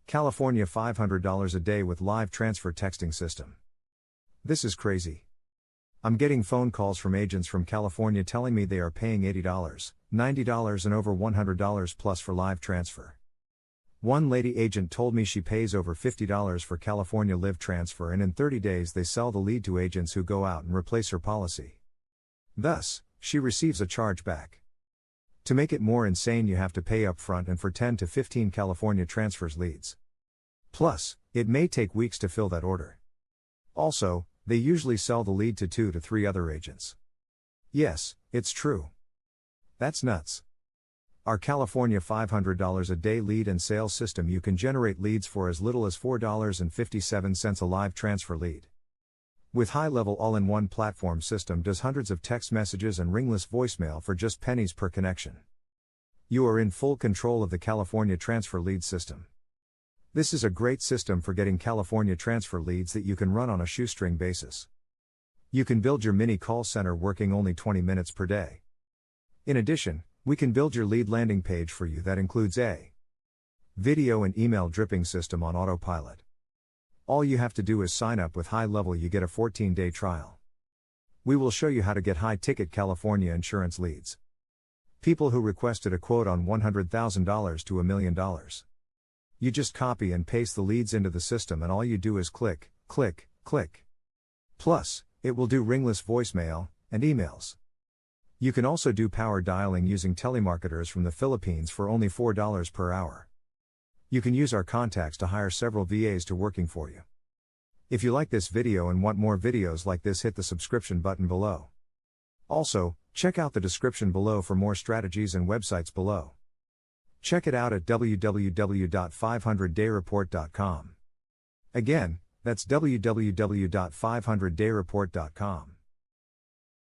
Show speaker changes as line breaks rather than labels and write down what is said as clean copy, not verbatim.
California $500 a day with live transfer texting system. This is crazy. I'm getting phone calls from agents from California telling me they are paying $80, $90 and over $100 plus for live transfer. One lady agent told me she pays over $50 for California live transfer, and in 30 days they sell the lead to agents who go out and replace her policy. Thus, she receives a charge back. To make it more insane, you have to pay upfront and for 10 to 15 California transfers leads. Plus, it may take weeks to fill that order. Also, they usually sell the lead to 2 to 3 other agents. Yes, it's true. That's nuts. Our California $500 a day lead and sales system, you can generate leads for as little as $4.57 a live transfer lead. With high-level all-in-one platform system, does hundreds of text messages and ringless voicemail for just pennies per connection. You are in full control of the California transfer lead system. This is a great system for getting California transfer leads that you can run on a shoestring basis. You can build your mini call center working only 20 minutes per day. In addition, we can build your lead landing page for you that includes a video and email dripping system on autopilot. All you have to do is sign up with High Level. You get a 14-day trial. We will show you how to get high-ticket California insurance leads. People who requested a quote on $100,000 to $1 million. You just copy and paste the leads into the system, and all you do is click, click, click. Plus, it will do ringless voicemail and emails. You can also do power dialing using telemarketers from the Philippines for only $4 per hour. You can use our contacts to hire several VAs to working for you. If you like this video and want more videos like this, hit the subscription button below. Also, check out the description below for more strategies and websites below. Check it out at www.500dayreport.com. Again, that's www.500dayreport.com.